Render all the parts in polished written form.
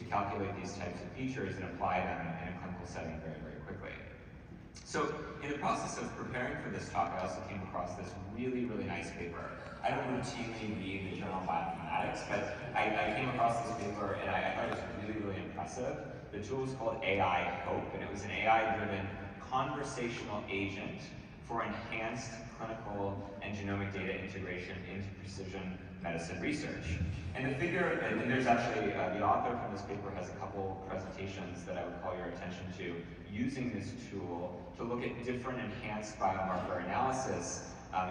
calculate these types of features and apply them in a clinical setting very, very quickly. So in the process of preparing for this talk, I also came across this really, really nice paper. I don't routinely read the journal Bioinformatics, but I came across this paper and I thought it was really, really impressive. The tool was called AI Hope, and it was an AI-driven conversational agent for enhanced clinical and genomic data integration into precision medicine research. And the figure, and there's actually, the author from this paper has a couple presentations that I would call your attention to using this tool to look at different enhanced biomarker analysis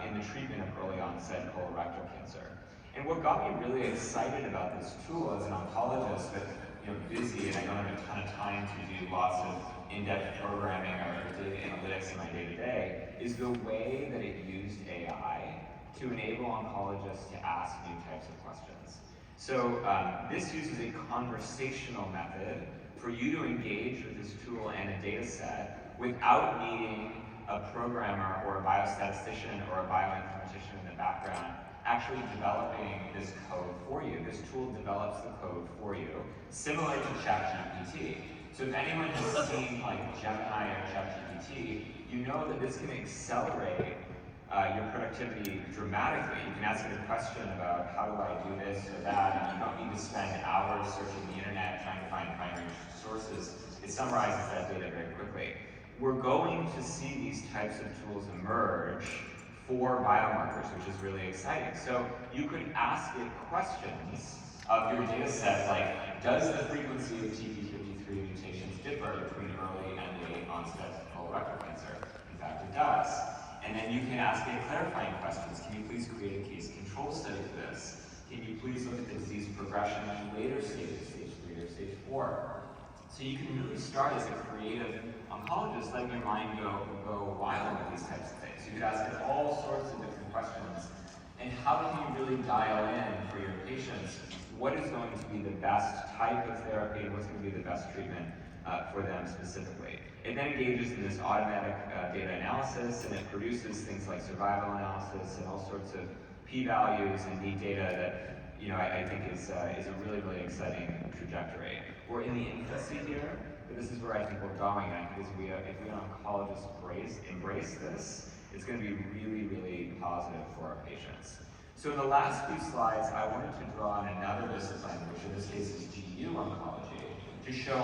in the treatment of early onset colorectal cancer. And what got me really excited about this tool as an oncologist, but busy and I don't have a ton of time to do lots of in-depth programming or data analytics in my day-to-day, is the way that it used AI to enable oncologists to ask new types of questions. So this uses a conversational method for you to engage with this tool and a data set without needing a programmer or a biostatistician or a bioinformatician in the background actually developing this code for you. This tool develops the code for you, similar to ChatGPT. So if anyone has seen like Gemini or ChatGPT, you know that this can accelerate your productivity dramatically. You can ask it a question about how do I do this or that, and you don't need to spend hours searching the internet trying to find primary sources. It summarizes that data very quickly. We're going to see these types of tools emerge for biomarkers, which is really exciting. So you could ask it questions of your data set, like, does the frequency of TP53 mutations differ between early and late onset colorectal cancer? In fact, it does. And then you can ask it clarifying questions. Can you please create a case control study for this? Can you please look at the disease progression in later stages, stage 3 or stage 4? So you can really start as a creative oncologist, letting your mind go wild with these types of things. You could ask it all sorts of different questions. And how can you really dial in for your patients what is going to be the best type of therapy and what's going to be the best treatment for them specifically. It then engages in this automatic data analysis, and it produces things like survival analysis and all sorts of p-values and neat data that I think is a really, really exciting trajectory. We're in the infancy here, but this is where I think we're going. And I think if we oncologists embrace this, it's going to be really, really positive for our patients. So in the last few slides, I wanted to draw on another discipline, which in this case is GU oncology, to show